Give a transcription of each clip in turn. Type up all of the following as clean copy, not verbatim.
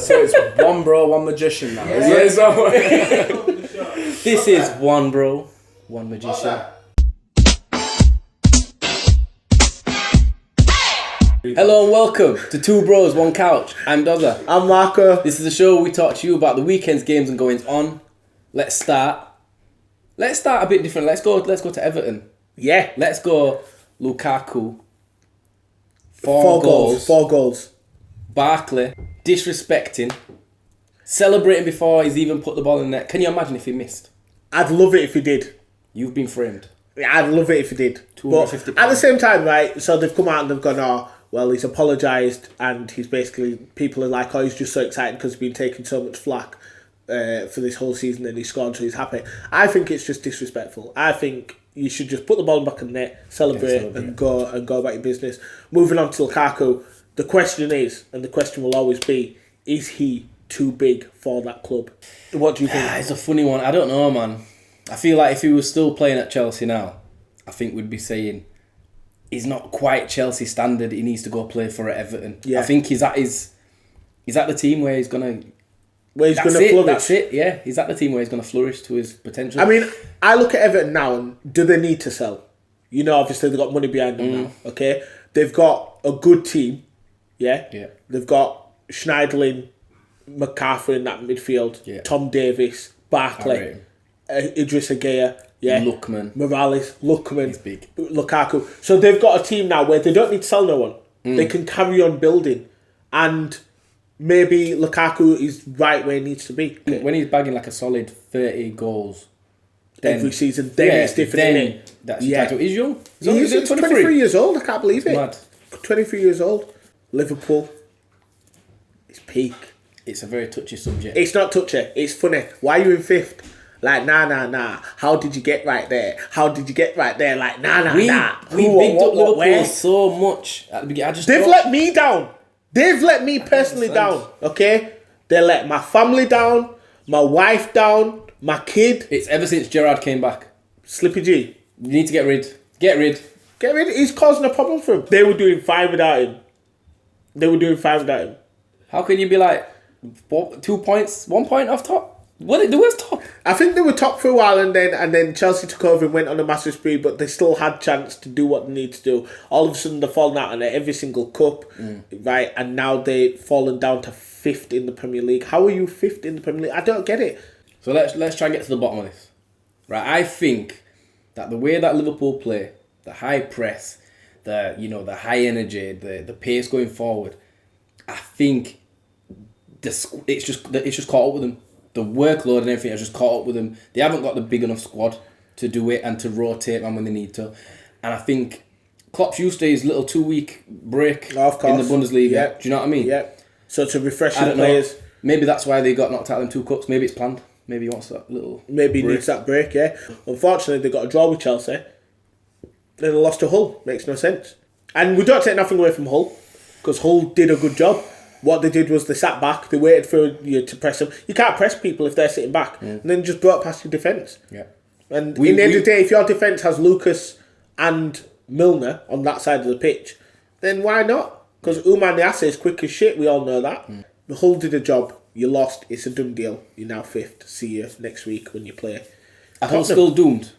So it's one bro, one magician now. Yeah. Is This is one bro, one magician. Hello and welcome to Two Bros, One Couch. I'm Dozza. I'm Marco. This is a show where we talk to you about the weekend's games and goings on. Let's start a bit different. Let's go to Everton. Yeah. Let's go Lukaku. Four goals. Barkley disrespecting, celebrating before he's even put the ball in the net. Can you imagine if he missed? I'd love it if he did. You've been framed. I'd love it if he did. But at the same time, right, so they've come out and they've gone, oh, well, he's apologised and he's basically, people are like, oh, he's just so excited because he's been taking so much flack for this whole season and he's scored, so he's happy. I think it's just disrespectful. I think you should just put the ball back in the net, celebrate. And go about your business. Moving on to Lukaku, the question is, and the question will always be, is he too big for that club? What do you think? It's a funny one. I don't know, man. I feel like if he was still playing at Chelsea now, I think we'd be saying he's not quite Chelsea standard. He needs to go play for Everton. Yeah. I think he's at the team where he's gonna. Where he's going to flourish. That's it, yeah. He's at the team where he's going to flourish to his potential. I mean, I look at Everton now and do they need to sell? You know, obviously they've got money behind them now, okay? They've got a good team, yeah? They've got Schneiderlin, McCarthy in that midfield, Tom Davis, Barkley, Idrissa Gueye, Morales, He's big. Lukaku. So they've got a team now where they don't need to sell no one. They can carry on building. And maybe Lukaku is right where he needs to be. When he's bagging like a solid 30 goals every season, it's different, isn't it? That's title. He's young. He's 23 years old. I can't believe it. Mad. 23 years old. Liverpool. It's peak. It's a very touchy subject. It's not touchy. It's funny. Why are you in fifth? Like, nah. How did you get right there? Like, nah. We bigged up Liverpool so much at the beginning. They've let me down. They've let me personally down, okay? They let my family down, my wife down, my kid. It's ever since Gerrard came back. Slippy G. You need to get rid. Get rid. He's causing a problem for him. They were doing fine without him. How can you be like 2 points, 1 point off top? What they were top? I think they were top for a while and then Chelsea took over and went on a massive spree, but they still had chance to do what they need to do. All of a sudden they're falling out on every single cup, right? And now they've fallen down to 5th in the Premier League. How are you 5th in the Premier League? I don't get it. So let's try and get to the bottom of this. Right, I think that the way that Liverpool play, the high press, the high energy, the pace going forward, I think it's just caught up with them. The workload and everything has just caught up with them. They haven't got the big enough squad to do it and to rotate them when they need to. And I think Klopp's used to his little 2-week break in the Bundesliga. Yeah. Do you know what I mean? Yeah. So to refresh the players. Maybe that's why they got knocked out in 2 cups. Maybe it's planned. Maybe he wants that little Maybe he needs that break, yeah. Unfortunately, they got a draw with Chelsea. Then they lost to Hull. Makes no sense. And we don't take nothing away from Hull, because Hull did a good job. What they did was they sat back, they waited for you to press them. You can't press people if they're sitting back. And then just brought past your defence. Yeah. And in the end of the day, if your defence has Lucas and Milner on that side of the pitch, then why not? Because Oumar Niasse is quick as shit, we all know that. The Hull did a job. You lost, it's a done deal. You're now 5th. See you next week when you play. Are Hull still doomed?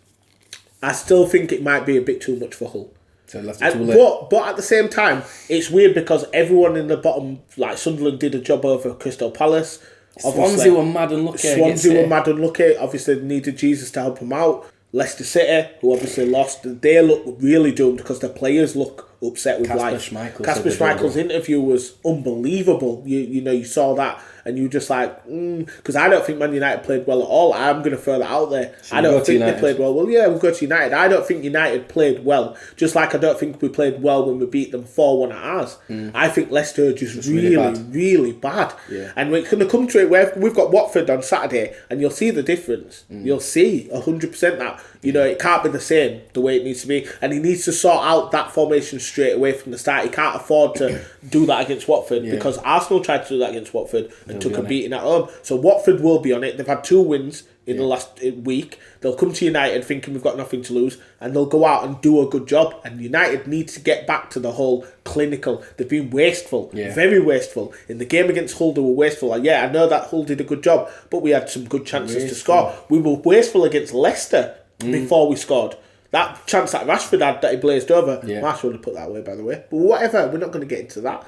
I still think it might be a bit too much for Hull. So left it too late. But at the same time, it's weird because everyone in the bottom, like Sunderland, did a job over Crystal Palace. Swansea were mad and lucky. Obviously, they needed Jesus to help them out. Leicester City, who obviously lost, they look really doomed because their players look upset with life. Kasper Schmeichel's interview was unbelievable. You saw that and you were just like, because I don't think Man United played well at all. I'm going to throw that out there. I don't think they played well. Well, yeah, we'll go to United. I don't think United played well, just like I don't think we played well when we beat them 4-1 at ours. I think Leicester are just really bad. Yeah. And we're going to come to it where we've got Watford on Saturday and you'll see the difference. You'll see 100% that. It can't be the same the way it needs to be. And he needs to sort out that formation straight away from the start. He can't afford to do that against Watford because Arsenal tried to do that against Watford and took a beating at home. So Watford will be on it. They've had 2 wins in the last week. They'll come to United thinking we've got nothing to lose, and they'll go out and do a good job. And United need to get back to the whole clinical. They've been wasteful, very wasteful. In the game against Hull, they were wasteful. And I know that Hull did a good job, but we had some good chances to score. We were wasteful against Leicester before we scored. That chance that Rashford had that he blazed over, Marshall would have put that away, by the way. But whatever, we're not going to get into that.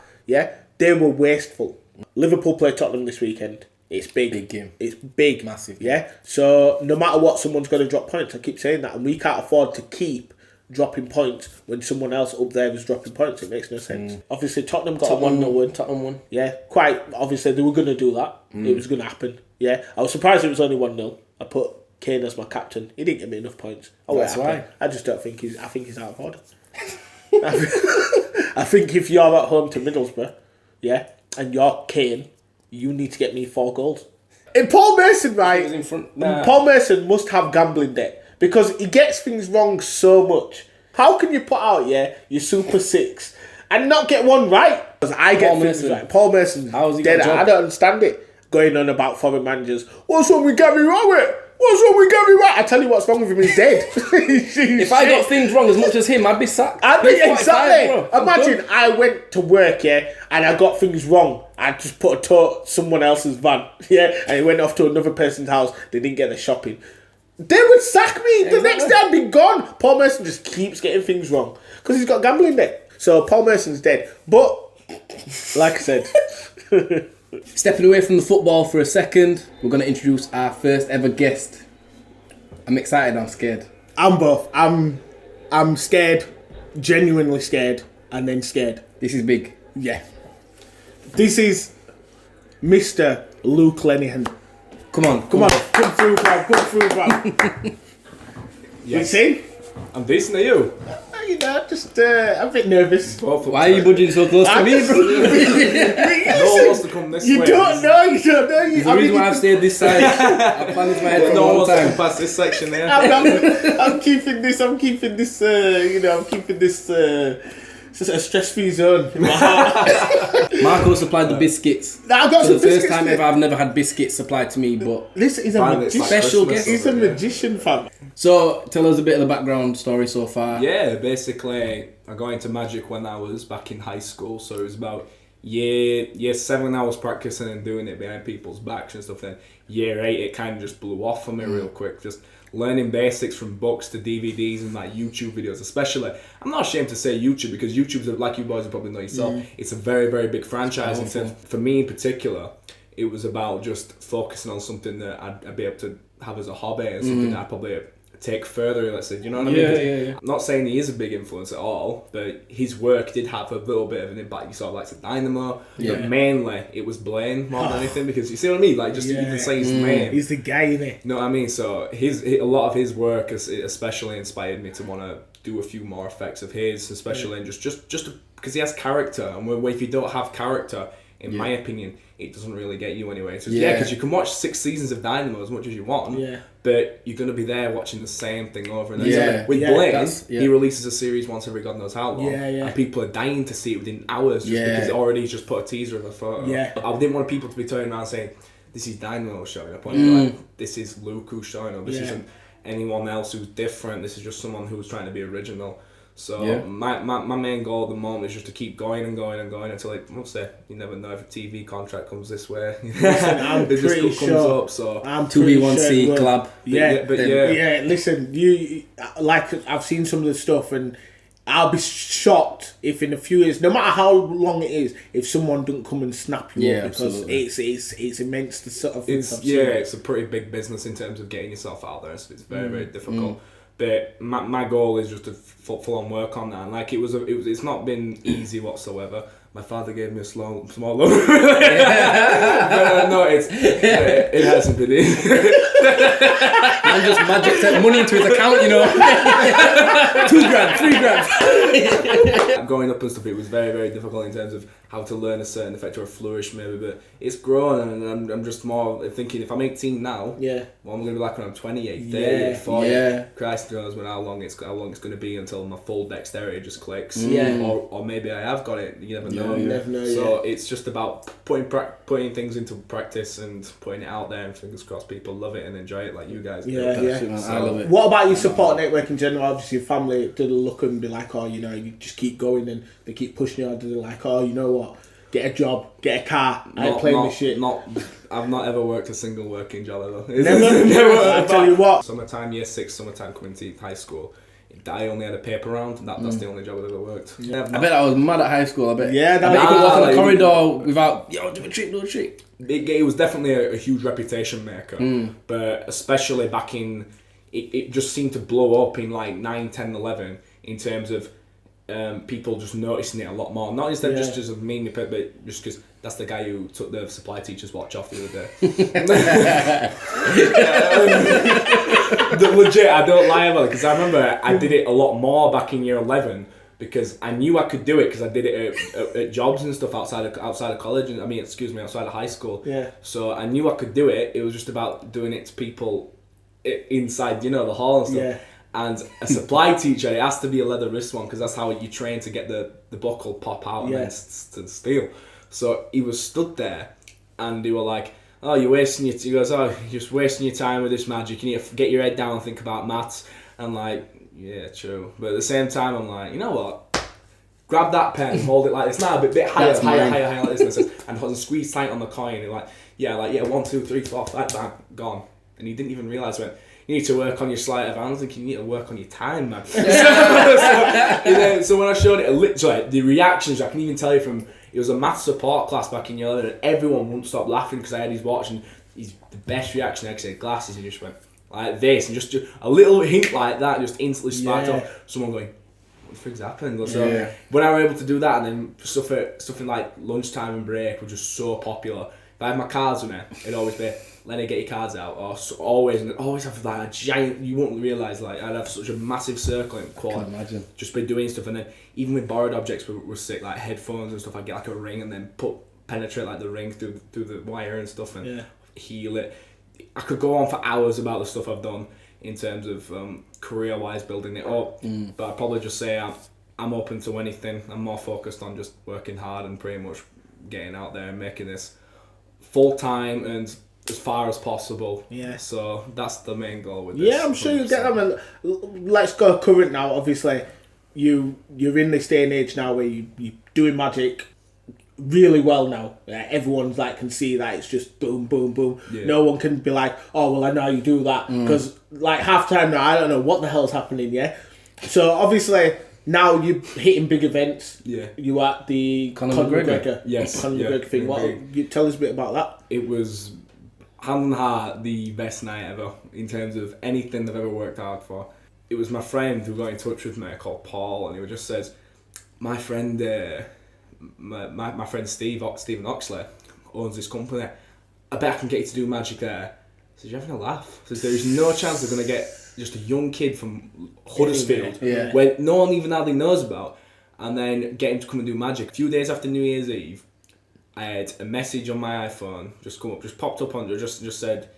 They were wasteful. Liverpool play Tottenham this weekend. It's big. Big game. It's big. Massive. So no matter what, someone's going to drop points. I keep saying that. And we can't afford to keep dropping points when someone else up there is dropping points. It makes no sense. Obviously, Tottenham got a 1-0 win. Tottenham won. Quite obviously, they were going to do that. It was going to happen. I was surprised it was only 1-0. I put Kane as my captain. He didn't give me enough points. That's why. I just don't think I think he's out of order. I think if you're at home to Middlesbrough, and you're Kane, you need to get me 4 goals. In Paul Mason, right? In front. Nah. Paul Mason must have gambling debt because he gets things wrong so much. How can you put out your Super 6 and not get one right? Because I get things right. Paul Mason's dead. I don't understand it. Going on about foreign managers. What's wrong with Gary Rowett? What's wrong with Gary Rowett? I tell you what's wrong with him. He's dead. If I got things wrong as much as him, I'd be sacked. Exactly. Imagine I went to work, and I got things wrong. I just put a tow someone else's van, and he went off to another person's house. They didn't get the shopping. They would sack me. The next day I'd be gone. Paul Mason just keeps getting things wrong because he's got gambling debt. So Paul Mason's dead. But like I said. Stepping away from the football for a second, we're going to introduce our first ever guest. I'm excited, I'm scared. I'm both. I'm scared, genuinely scared, and then scared. This is big. Yeah. This is Mr. Luke Lenihan. Come on. Come through, bruv. Yes. You see? I'm decent, are you? Just I'm a bit nervous. Why are you budging so close to me, bro? No one wants to come this way. You don't know. There's a reason why I've stayed this side. I've planned this my head for a long time. To past this section there. I'm keeping this. I'm keeping this a stress-free zone in my heart. Marco supplied the biscuits. I've got for the first time ever, I've never had biscuits supplied to me, but this is a magician. Special guest. He's a magician, fam. So, tell us a bit of the background story so far. Yeah, basically, I got into magic when I was back in high school, so it was about year 7 I was practicing and doing it behind people's backs and stuff. Then year 8 it kind of just blew off for me real quick. Just learning basics from books to DVDs and like YouTube videos, especially. I'm not ashamed to say YouTube because YouTube's, like you boys will probably know yourself, it's a very, very big franchise. In terms, for me in particular, it was about just focusing on something that I'd be able to have as a hobby and something that I'd probably take further, let's say, you know what I mean? Yeah. I'm not saying he is a big influence at all, but his work did have a little bit of an impact. You saw like the Dynamo, but mainly it was Blaine more than anything, because you see what I mean? Like, just even say his name. He's the guy, isn't he? You know what I mean? So a lot of his work has especially inspired me to want to do a few more effects of his, especially and just because he has character, and if you don't have character, in my opinion, it doesn't really get you anywhere. So, because you can watch 6 seasons of Dynamo as much as you want, but you're going to be there watching the same thing over and over. So with Blaine, he releases a series once every God knows how long, and people are dying to see it within hours just because already just put a teaser of a photo. I didn't want people to be turning around saying, this is Dynamo showing up. Like, this is Luke who's showing up. This isn't anyone else who's different. This is just someone who's trying to be original. So my main goal at the moment is just to keep going and going and going until you never know if a TV contract comes this way. I'm pretty sure. Up, so I'm 2B1C club. Listen, you like I've seen some of the stuff, and I'll be shocked if in a few years, no matter how long it is, if someone doesn't come and snap you up, because it's immense the sort of things I've seen. It's a pretty big business in terms of getting yourself out there. So it's very very difficult. But my goal is just to full on work on that. And like it's not been easy whatsoever. My father gave me a small loan. But no, it hasn't been easy. Man just magic sent money into his account, you know. 2 grand, 3 grand. Growing up and stuff, it was very, very difficult in terms of how to learn a certain effect or a flourish maybe, but it's grown, and I'm just more thinking if I'm 18 now, what am I going to be like when I'm 28, 30, 40? Christ knows how long it's going to be until my full dexterity just clicks. Or maybe I have got it. You never know. You never know. So it's just about putting things into practice and putting it out there, and fingers crossed people love it and enjoy it like you guys do. So, I love it. What about your support network in general? Obviously, your family did look and be like, oh, you just keep going, and they keep pushing you on. They're like, oh, you know what? Get a job, get a car. I ain't playing this shit. I've not ever worked a single working job ever. Never. I tell you what. Summertime, year 6, summertime coming to high school. I only had a paper round, and that's the only job I've ever worked. I bet I was mad at high school. I bet. Yeah, I bet you could walk on the corridor without do a trick. It was definitely a huge reputation maker, but especially back in, it just seemed to blow up in like 9, 10, 11 in terms of people just noticing it a lot more. Not instead just as a mean, but just because that's the guy who took the supply teacher's watch off the other day. Legit, I don't lie about it, because I remember I did it a lot more back in year 11 because I knew I could do it because I did it at jobs and stuff outside of college, and outside of high school. Yeah. So I knew I could do it. It was just about doing it to people inside, the hall and stuff. Yeah. And a supply teacher, it has to be a leather wrist one because that's how you train to get the buckle pop out and then to steal. So he was stood there, and they were like, "Oh, you're wasting your." He goes, "Oh, you're just wasting your time with this magic. You need to get your head down and think about maths." I'm like, "Yeah, true." But at the same time, I'm like, you know what? Grab that pen, hold it like this. Now a bit higher like this, and squeeze tight on the coin. And like, 1, 2, 3, 4, 5, bam, gone. And he didn't even realise when. You need to work on your sleight of hand. I was thinking, you need to work on your time, man. So when I showed it, literally, the reactions, I can even tell you from, it was a maths support class back in year 11, and everyone wouldn't stop laughing because I had his watch, and he's the best reaction I ever said, glasses, and he just went like this, and just a little hint like that just instantly sparked off someone going, what the frick's happened? So when I were able to do that, and then stuff in like lunchtime and break were just so popular. If I had my cards with me, it'd always be, Lenny, get your cards out, or always have like a giant. You wouldn't realise, like, I'd have such a massive circle in quad. I can imagine. Just by doing stuff, and then even with borrowed objects were sick, like headphones and stuff. I'd get like a ring and then penetrate like the ring through the wire and stuff and heal it. I could go on for hours about the stuff I've done in terms of career wise building it up, but I'd probably just say I'm open to anything. I'm more focused on just working hard and pretty much getting out there and making this full time and as far as possible. Yeah. So that's the main goal with this. Yeah, I'm sure you'll get them. And let's go current now. Obviously, you're in this day and age now where you're doing magic really well now. Everyone's like can see that it's just boom, boom, boom. Yeah. No one can be like, oh well, I know how you do that, because like half time now, I don't know what the hell's happening. Yeah. So obviously now you're hitting big events. Yeah. You at the Conor McGregor. Yes. Conor McGregor thing. What? You tell us a bit about that. It was hand on heart the best night ever in terms of anything I've ever worked hard for. It was my friend who got in touch with me called Paul, and he just says, my friend my friend Stephen Oxley owns this company. I bet I can get you to do magic there. I said, you're having a laugh. I said, there is no chance they're going to get just a young kid from Huddersfield where no one even hardly knows about, and then get him to come and do magic. A few days after New Year's Eve, I had a message on my iPhone just popped up on it, just said,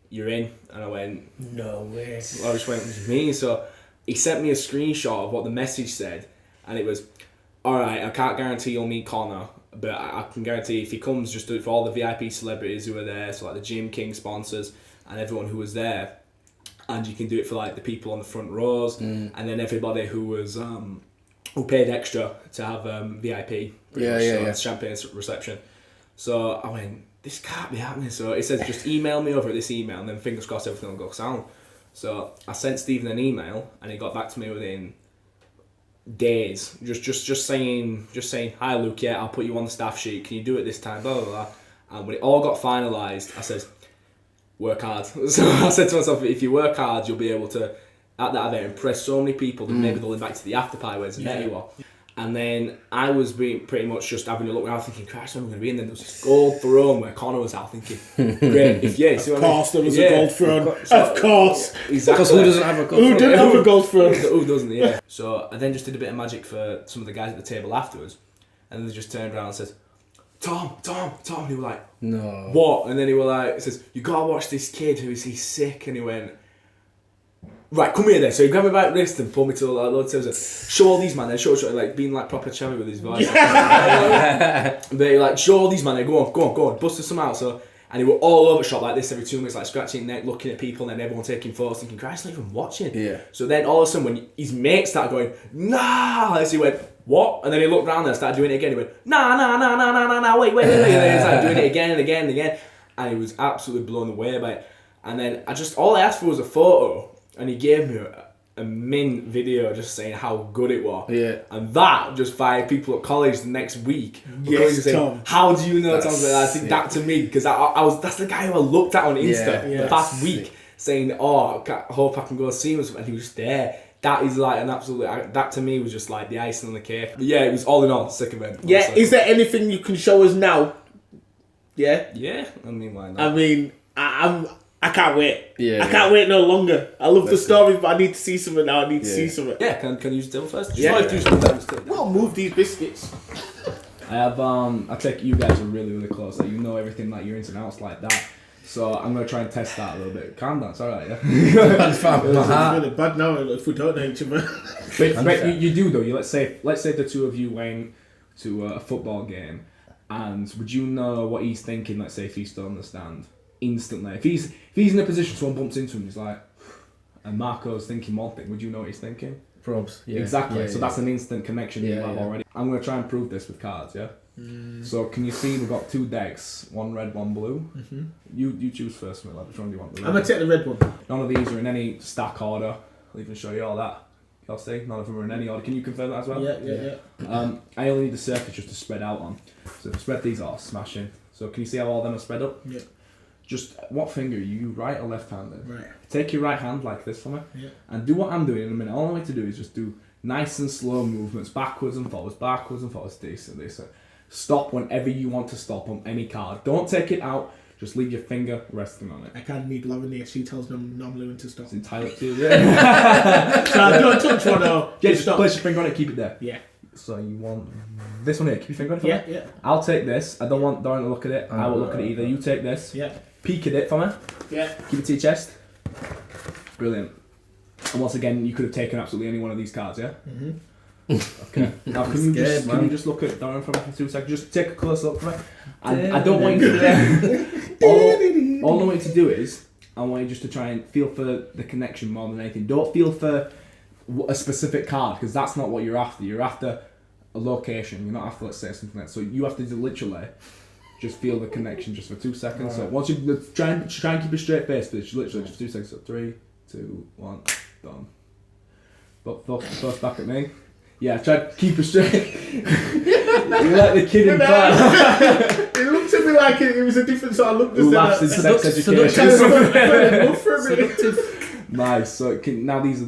you're in. And I went, no way. I just went, it's me. So he sent me a screenshot of what the message said, and it was, alright, I can't guarantee you'll meet Conor, but I can guarantee if he comes, just do it for all the VIP celebrities who are there, so like the Gym King sponsors and everyone who was there, and you can do it for like the people on the front rows, and then everybody who was who paid extra to have VIP, champagne reception. So I went, this can't be happening. So it says just email me over at this email, and then fingers crossed everything will go sound. So I sent Stephen an email, and he got back to me within days, just saying, hi Luke, yeah, I'll put you on the staff sheet, can you do it this time, blah blah blah. And when it all got finalised, I said, work hard. So I said to myself, if you work hard, you'll be able to, at that event, impress so many people that maybe they'll invite to the after party where Zanetti was. And then I was pretty much just having a look around thinking, Christ, I'm going to be in. Then there was this gold throne where Conor was out, thinking, great, of course there was a gold throne. Of course. Exactly. Because who doesn't have a gold throne? Who didn't have a gold throne? Who doesn't, yeah. So I then just did a bit of magic for some of the guys at the table afterwards. and they just turned around and said, Tom. And he was like, No. what? And then he was like, he says, you gotta watch this kid he's sick. And he went, right, come here then. So he grabbed me by the wrist and pulled me to the load tables and show all these man, show like being like proper chummy with his voice. They like, show all these man, go on, busted some out. So, and he were all over shop like this every 2 minutes, like scratching his neck, looking at people, and then everyone taking photos, thinking, Christ, not even watching. Yeah. So then all of a sudden, when his mate started going, nah, as he went, what? And then he looked around there and started doing it again. He went, nah, wait. And then he started doing it again and again and again. And he was absolutely blown away by it. And then all I asked for was a photo, and he gave me a min video just saying how good it was. Yeah. And that just fired people at college the next week. Yes, saying, Tom. how do you know That's Tom? I think that to me, because that's the guy who I looked at on Insta the past week, saying, oh, I hope I can go see him. And he was just there. That is like an absolute, that to me was just like the icing on the cake. But yeah, it was all in all, sick event. Yeah, honestly. is there anything you can show us now? Yeah? Yeah, I mean, why not? I mean, I can't wait. Yeah, I can't wait no longer. I love the stories, but I need to see something now. I need to see something. Yeah, can you use the devil first? Yeah. Well, Move these biscuits. I have, I take you guys are really, really close. Like, you know everything, like, your ins and outs like that. So I'm going to try and test that a little bit. Calm down, it's alright, yeah? That's fine. It's really bad now if we don't know each other. But you do, though. Let's say the two of you went to a football game, and would you know what he's thinking, let's say, if he's still on the stand? Instantly. If he's in a position someone bumps into him, he's like, and Marco's thinking one thing, would you know what he's thinking? Probs. Yeah. Exactly. Yeah, so that's an instant connection you have already. I'm going to try and prove this with cards, yeah? So can you see we've got 2 decks, one red, one blue. Mm-hmm. You choose first, mate. Like, which one do you want? I'm going to take the red one. None of these are in any stack order. I'll even show you all that. You'll see, none of them are in any order. Can you confirm that as well? Yeah. I only need the surface just to spread out on. So if I spread these out, smashing. So can you see how all of them are spread up? Yeah. Just, what finger are you, right or left-handed? Right. Take your right hand like this for me. Yeah. And do what I'm doing in a minute. All I need to do is just do nice and slow movements, backwards and forwards, decent. Stop whenever you want to stop on any card. Don't take it out, just leave your finger resting on it. I can't need Lavinia, she tells me I'm normally when to stop. It's entirely up to you, yeah. So I don't touch one or Just place your finger on it, keep it there. Yeah. So you want this one here, keep your finger on it for me. Yeah. I'll take this, I don't want Doran to look at it, I won't look at it either. You take this, peek at it for me, keep it to your chest. Brilliant. And once again, you could have taken absolutely any one of these cards, yeah? Mm-hmm. Okay. Now can you just look at Doran for me for 2 seconds? Just take a close look for me. And I don't want you to all I want you to do is I want you just to try and feel for the connection more than anything. Don't feel for a specific card, because that's not what you're after. You're after a location. You're not after, let's say, something like that. So you have to literally just feel the connection just for 2 seconds. Right. So once you try and keep a straight face for this, literally just 2 seconds. So 3, 2, 1, done. But first back at me. Yeah, try to keep it straight. You're like the kid in class. It looked at me like it was a different sort of look. Who laughs in sex education? Nice. So now these are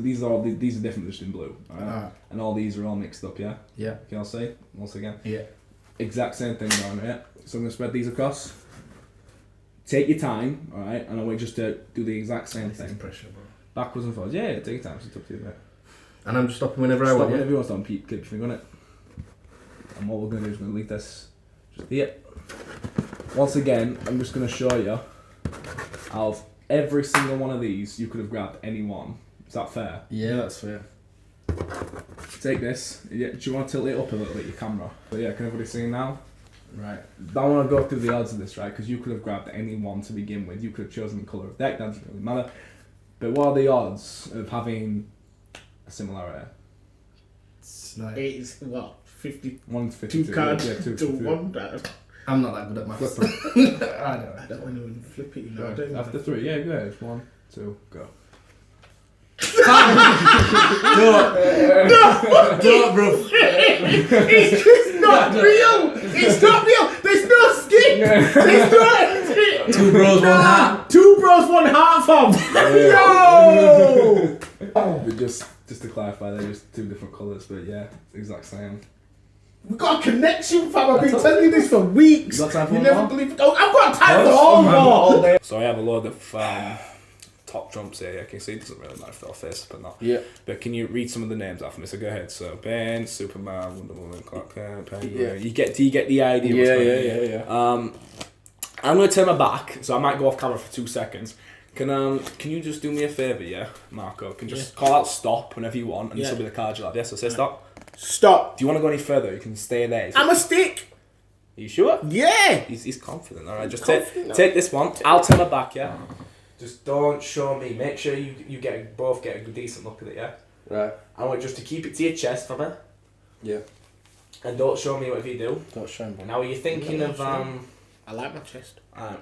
different, just in blue. Alright? And all these are all mixed up, yeah? Yeah. Can I say once again? Yeah. Exact same thing down here. So I'm going to spread these across. Take your time, alright? And I want you just to do the exact same thing. Pressure, bro. Backwards and forwards. Yeah, take your time. It's up to you, mate. And I'm just stopping whenever I want. Stop whenever you want to stop. Keep your finger on it. And what we're going to do is we're going to leave this just here. Once again, I'm just going to show you out of every single one of these, you could have grabbed any one. Is that fair? Yeah, that's fair. Take this. Yeah, do you want to tilt it up a little bit, your camera? But yeah, can everybody see now? Right. I want to go through the odds of this, right? Because you could have grabbed any one to begin with. You could have chosen the colour of deck, that doesn't really matter. But what are the odds of having a similarity? It's like, it's what, 50? 1 to 52. 2 cards Yeah, 2 to 52. 1. I'm not that good at maths. I don't want to flip it, you know. Right. After 3, yeah, go ahead. 1, 2, go. Don't, bro. It's not real. It's not real. There's no skin. There's no. 2 bros, 1 hat. 2 bros, 1 hat, fam. Yo. But just to clarify, they're just 2 different colours, but yeah, it's the exact same. We got a connection, fam. I've been telling you this for weeks. You got time for you one never more? believe it. Oh, I've got time for all more. So I have a load of top trumps here. Yeah, can you see? It doesn't really matter if they're face up or not. Yeah. But can you read some of the names off me? So go ahead. So Ben, Superman, Wonder Woman, Clark Kent, Penguin. Yeah. Do you get the idea? Yeah. I'm gonna turn my back, so I might go off camera for 2 seconds. Can you just do me a favour, yeah, Marco? Can just call out stop whenever you want, and this will be the card you'll have. Yeah, so say stop. Stop. Do you want to go any further? You can stay there. I'm a stick. Are you sure? Yeah. He's confident. All right, just take this one. I'll turn my back. Yeah. Just don't show me. Make sure you both get a decent look at it. Yeah. Right. I want you just to keep it to your chest for me. Yeah. And don't show me whatever you do. Don't show me. Now, are you thinking of I like my chest. Alright.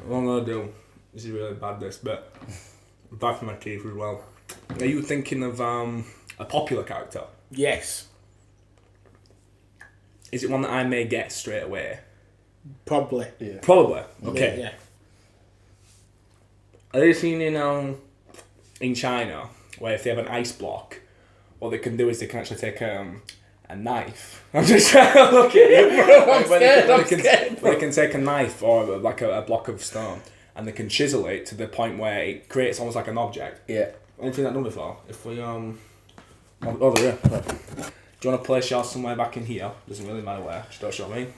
What I'm gonna do. This is really bad. This, but bad for my teeth as well. Are you thinking of a popular character? Yes. Is it one that I may get straight away? Probably. Yeah. Probably. Okay. Yeah. Are you seen in China where if they have an ice block, what they can do is they can actually take a knife. I'm just trying to look at it. I'm scared. They can take a knife or like a block of stone and they can chisel it to the point where it creates almost like an object. Yeah. Anything that done before? If we over here. Right. Do you want to place yours somewhere back in here? Doesn't really matter where. Just don't show me. You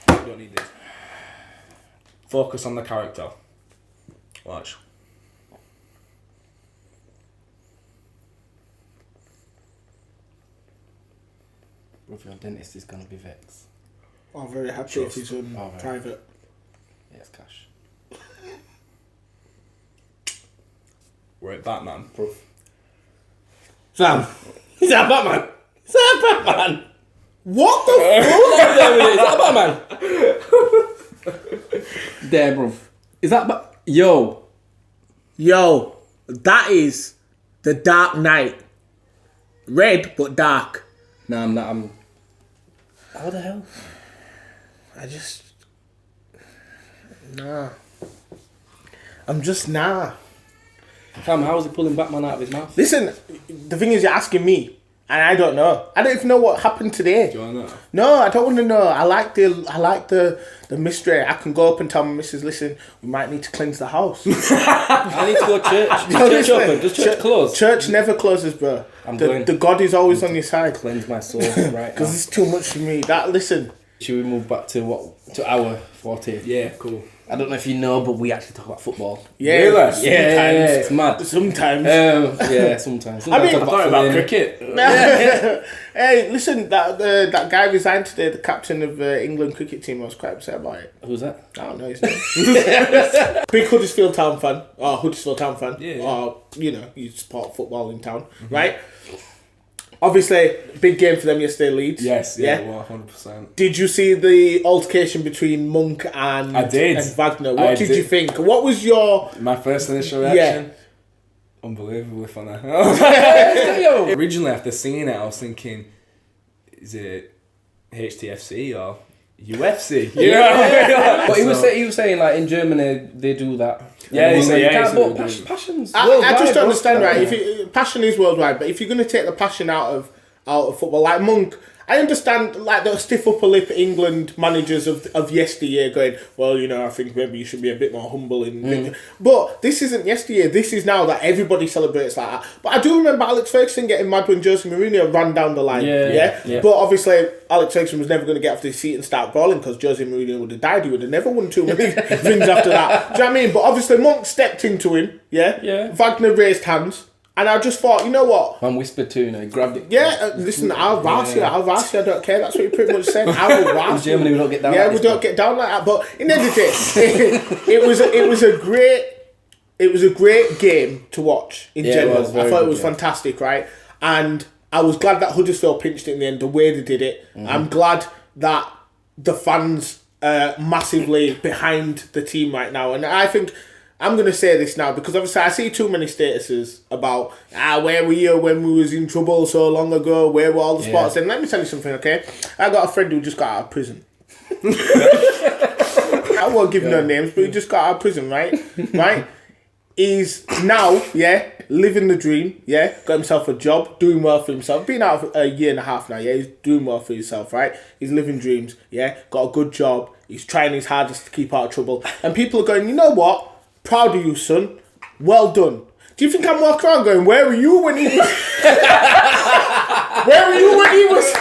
don't need this. Focus on the character. Watch. If your dentist is gonna be vexed. I'm very happy if he's private. Yes, cash. We're at Batman. Proof. Sam. Is that Batman? Is that Batman? What the fuck? Is that Batman? There, bro. Is that Yo. Yo, that is the Dark Knight. Red, but dark. Nah, I'm not. How the hell? Nah. I'm just nah. Fam, how is he pulling Batman out of his mouth? Listen, the thing is, you're asking me, and I don't know. I don't even know what happened today. Do you want to know? No, I don't want to know. I like the mystery. I can go up and tell my missus, listen, we might need to cleanse the house. I need to go to church. Is church open? Does church close? Church never closes, bro. The God is always on your side. Cleanse my soul right now. Because it's too much for me. Listen. Should we move back to our forte? Yeah, cool. I don't know if you know, but we actually talk about football. Yeah, really? sometimes. Yeah, it's mad. Sometimes. Sometimes. I mean, I thought about cricket. Hey, listen, that guy resigned today, the captain of England cricket team. I was quite upset about it. Who's that? I don't know his name. Big Huddersfield Town fan. Yeah. Or, you support football in town, right? Obviously, big game for them yesterday, Leeds. Yes, yeah, 100%. Did you see the altercation between Monk and Wagner? What did you think? What was your... My first initial reaction? Unbelievably funny. Originally, after seeing it, I was thinking, is it HTFC or UFC? But he was saying like in Germany they do that. Passions. I just don't understand, right? Passion is worldwide, but if you're going to take the passion out of football, like Monk, I understand like the stiff upper lip England managers of yesteryear going, well, I think maybe you should be a bit more humble but this isn't yesteryear. This is now that everybody celebrates like that. But I do remember Alex Ferguson getting mad when Jose Mourinho ran down the line. Yeah. But obviously Alex Ferguson was never going to get off his seat and start brawling because Jose Mourinho would have died. He would have never won too many things after that. Do you know what I mean? But obviously Monk stepped into him. Yeah. Wagner raised hands. And I just thought, you know what? Man whispered to he grabbed it. Yeah, listen, I'll vouch you, I don't care. That's what he pretty much said. I will vouch you. In Germany, we don't get down we don't get down like that. But in the end of the day, it was a great game to watch in general. I thought it was fantastic, right? And I was glad that Huddersfield pinched it in the end, the way they did it. I'm glad that the fans are massively behind the team right now. And I think... I'm going to say this now because obviously I see too many statuses about where were you when we was in trouble so long ago, where were all the spots? And let me tell you something, okay? I got a friend who just got out of prison. I won't give no names, but he just got out of prison, right? Right? He's now, living the dream, got himself a job, doing well for himself. Been out for a year and a half now, he's doing well for himself, right? He's living dreams, got a good job. He's trying his hardest to keep out of trouble. And people are going, you know what? Proud of you, son. well done. Do you think I'm walking around going, where were you when he was... Where were you when he was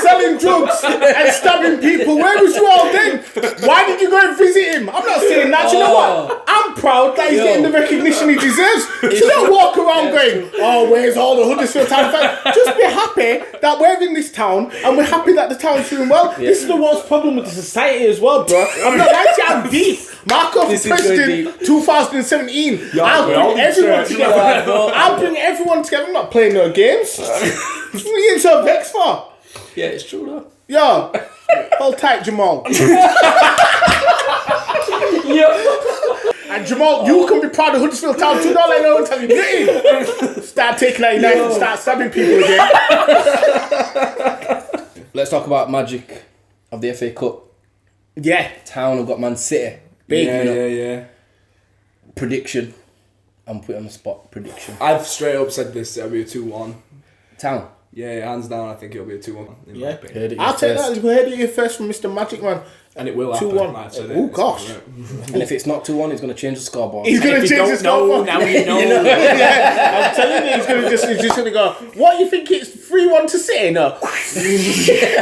selling drugs and stabbing people? Where was you all then? Why did you go and visit him? I'm not saying that. You know what? I'm proud that he's getting the recognition he deserves. You don't walk around going, oh, where's all the Huddersfield Town fans? Just be happy that we're in this town and we're happy that the town's doing well. Yeah. This is the worst problem with the society as well, bro. I'm not like you, I'm deep. Marco for president 2017. I'll bring everyone together. I'll bring everyone together. I'm not playing no games. What are you so vexed for? Yeah, it's true though. Yo, hold tight, Jamal. And Jamal, you can be proud of Huddersfield Town too. Don't let no one tell you nothing. Start taking out United and start stabbing people again. Let's talk about magic of the FA Cup. Yeah. Town have got Man City. Big. Yeah. Prediction. I'm putting on the spot. Prediction. I've straight up said this. It'll be a 2-1. Town. Yeah, hands down. I think it'll be a 2-1. In my opinion. I'll take that. We heard it here first from Mr. Magic Man. And it will happen. 2-1. Oh gosh. And if it's not 2-1, he's going to change the scoreboard. He's going to change the scoreboard. Now you know. Yeah, I'm telling you, he's just going to go. What, you think it's 3-1 to City? No.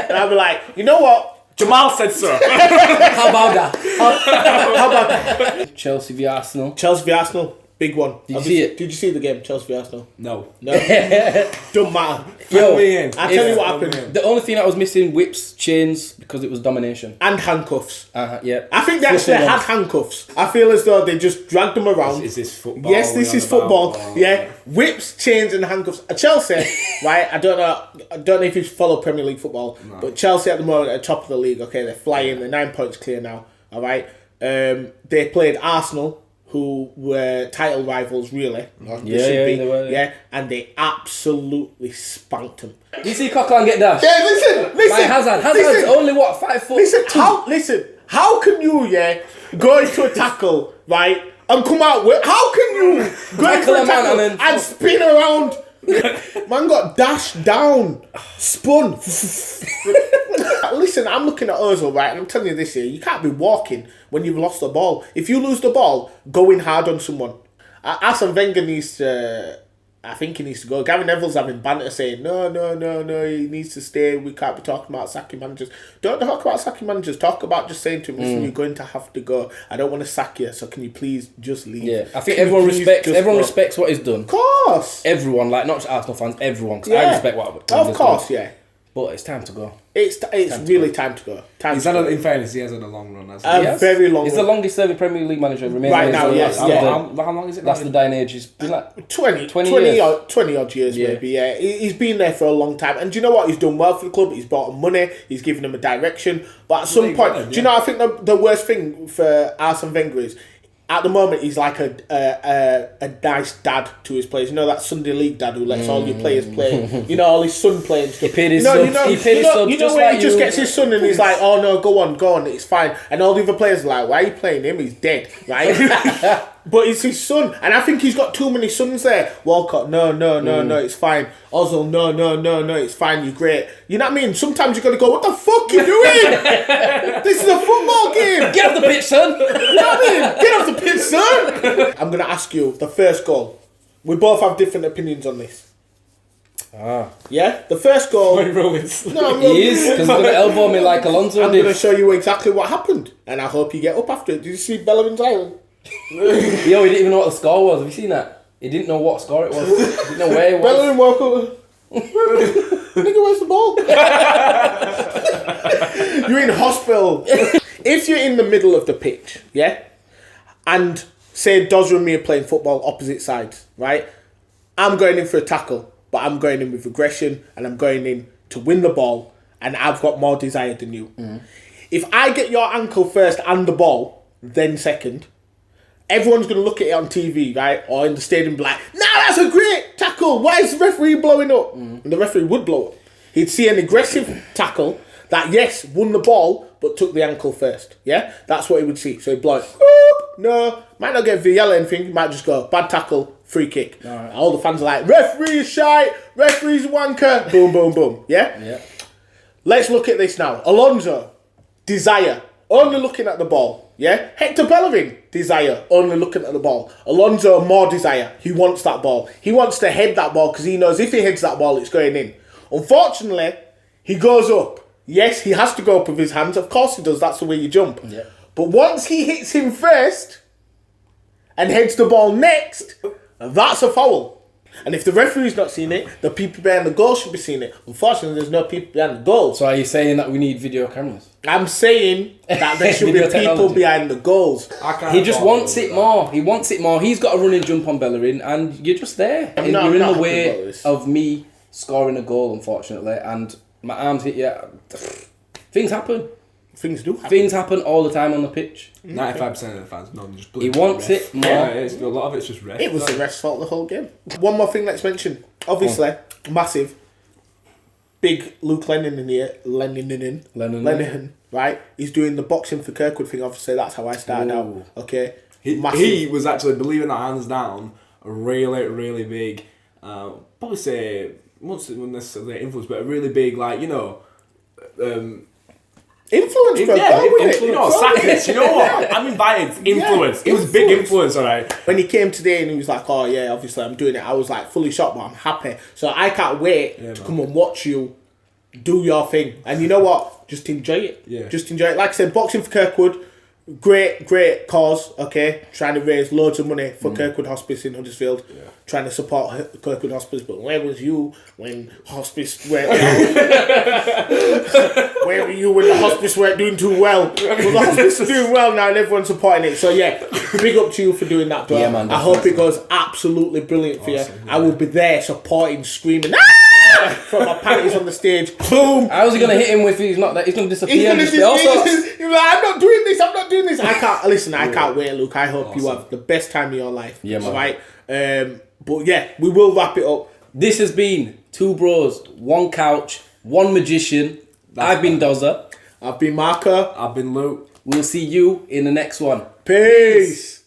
And I'll be like, you know what? Jamal said so. How about that? How about that? Chelsea v Arsenal. Chelsea v Arsenal. Big one. Did you see it? Did you see the game, Chelsea v Arsenal? No. Don't matter. Yo, I'll tell you what happened. The only thing that was missing, whips, chains, because it was domination. And handcuffs. Yeah. I think they actually had handcuffs. I feel as though they just dragged them around. Is this football? Yes, this is football. Yeah. Whips, chains and handcuffs. Chelsea, right, I don't know if you follow Premier League football, but Chelsea at the moment are top of the league, okay? They're flying, they're 9 points clear now, alright? They played Arsenal, who were title rivals, really. They were. Yeah, and they absolutely spanked them. Did you see Coquelin get dashed? Yeah, listen. Like Hazard's only, 5 foot? Listen, how can you, go into a tackle, right, and come out with... How can you go into a tackle and spin around... Man got dashed down, spun. Listen, I'm looking at Ozil, right, and I'm telling you this here, you can't be walking when you've lost the ball. If you lose the ball, go in hard on someone. Arsene Wenger needs to... I think he needs to go. Gary Neville's having banter saying, no, he needs to stay. We can't be talking about sacking managers. Don't talk about sacking managers. Talk about just saying to him, listen, you're going to have to go. I don't want to sack you, so can you please just leave? Yeah, I think everyone respects what he's done. Of course. Everyone, like not just Arsenal fans, everyone. Because I respect what of course, yeah. But it's time to go. It's really time to go. In fairness, he has had a long run. Very long. He's the longest serving Premier League manager remaining. Right now, yes. How long is it? That's the dying age. He's been like 20 odd years maybe, yeah. He's been there for a long time. And do you know what? He's done well for the club. He's brought them money. He's given them a direction. But at some point, do you know what I think the worst thing for Arsene Wenger is? At the moment, he's like a nice dad to his players. You know that Sunday League dad who lets all your players play. You know, all his son playing stuff. He paid his subs. You know when he just gets his son and he's like, oh no, go on, it's fine. And all the other players are like, why are you playing him? He's dead, right? But it's his son. And I think he's got too many sons there. Walcott, no, it's fine. Ozil, no, it's fine, you're great. You know what I mean? Sometimes you're going to go, what the fuck are you doing? This is a football game. Get off the pitch, son. You know what I mean? Get off the pitch, son. I'm going to ask you, the first goal. We both have different opinions on this. Yeah? The first goal... No, he is, because he's going to elbow me like Alonso I'm going to show you exactly what happened. And I hope you get up after it. Did you see Bellerin's island? Yo, he didn't even know what the score was. Have you seen that? He didn't know what score it was. He didn't know where it was. Bellerin woke up. Nigga, where's the ball? You're in hospital. If you're in the middle of the pitch, yeah, and say Dozza and me are playing football opposite sides, right? I'm going in for a tackle, but I'm going in with aggression and I'm going in to win the ball, and I've got more desire than you. If I get your ankle first and the ball, then second, everyone's going to look at it on TV, right? Or in the stadium and be like, nah, that's a great tackle. Why is the referee blowing up? And the referee would blow up. He'd see an aggressive tackle that, yes, won the ball, but took the ankle first. Yeah? That's what he would see. So he'd blow it. No. Might not get VL or anything. He might just go, bad tackle, free kick. All the fans are like, referee is shite. Referee's wanker. Boom, boom, boom. Yeah? Let's look at this now. Alonso, desire. Only looking at the ball. Yeah? Hector Bellerin, desire, only looking at the ball. Alonso, more desire. He wants that ball. He wants to head that ball because he knows if he heads that ball, it's going in. Unfortunately, he goes up. Yes, he has to go up with his hands. Of course he does. That's the way you jump. Yeah. But once he hits him first and heads the ball next, that's a foul. And if the referee's not seen it, the people behind the goal should be seeing it. Unfortunately, there's no people behind the goals. So are you saying that we need video cameras? I'm saying that there should be Video people technology. behind the goals. He just wants it more. He wants it more. He's got a running jump on Bellerin, and you're just there. I'm And not you're in the happy about way this. of me scoring a goal, unfortunately, and my arms hit you. Things happen. Things do happen. Things happen all the time on the pitch. 95% of the fans, no, just He wants it more. Yeah, a lot of it's just ref. It was the ref's fault the whole game. One more thing let's mention. Obviously, massive, big Luke Lenin in here. Lenihan, right? He's doing the boxing for Kirkwood thing. Obviously, that's how I started out. Okay? He was actually, believe it or not, hands down, a really, really big, probably say, what's necessarily influence, but a really big, like, you know, influence, bro. yeah, Go with it. you know, Sackers, you know what? I'm invited. Influence. Yeah, It was a big influence, alright. When he came today and he was like, oh yeah, obviously I'm doing it, I was like fully shocked, but I'm happy. So I can't wait to come and watch you do your thing. And you know what? Just enjoy it. Yeah. Just enjoy it. Like I said, boxing for Kirkwood, great cause, okay? Trying to raise loads of money for Kirkwood Hospice in Huddersfield. Yeah. Trying to support Kirkwood Hospice, but where was you when hospice went where were you when the hospice weren't doing too well? Well, the hospice is doing well now and everyone's supporting it. So yeah, big up to you for doing that, bro. Yeah, man, I hope it goes absolutely brilliant for you. Yeah. I will be there supporting, screaming, from my panties on the stage. Boom! How's he gonna hit him if he's not there? He's gonna disappear. He's And gonna just be he's like, I'm not doing this. I can't listen. I can't wait, Luke. I hope you have the best time of your life. Yeah, man. Right. But yeah, we will wrap it up. This has been Two Bros, One Couch, One Magician. I've been Dozza. I've been Marco. I've been Luke. We'll see you in the next one. Peace.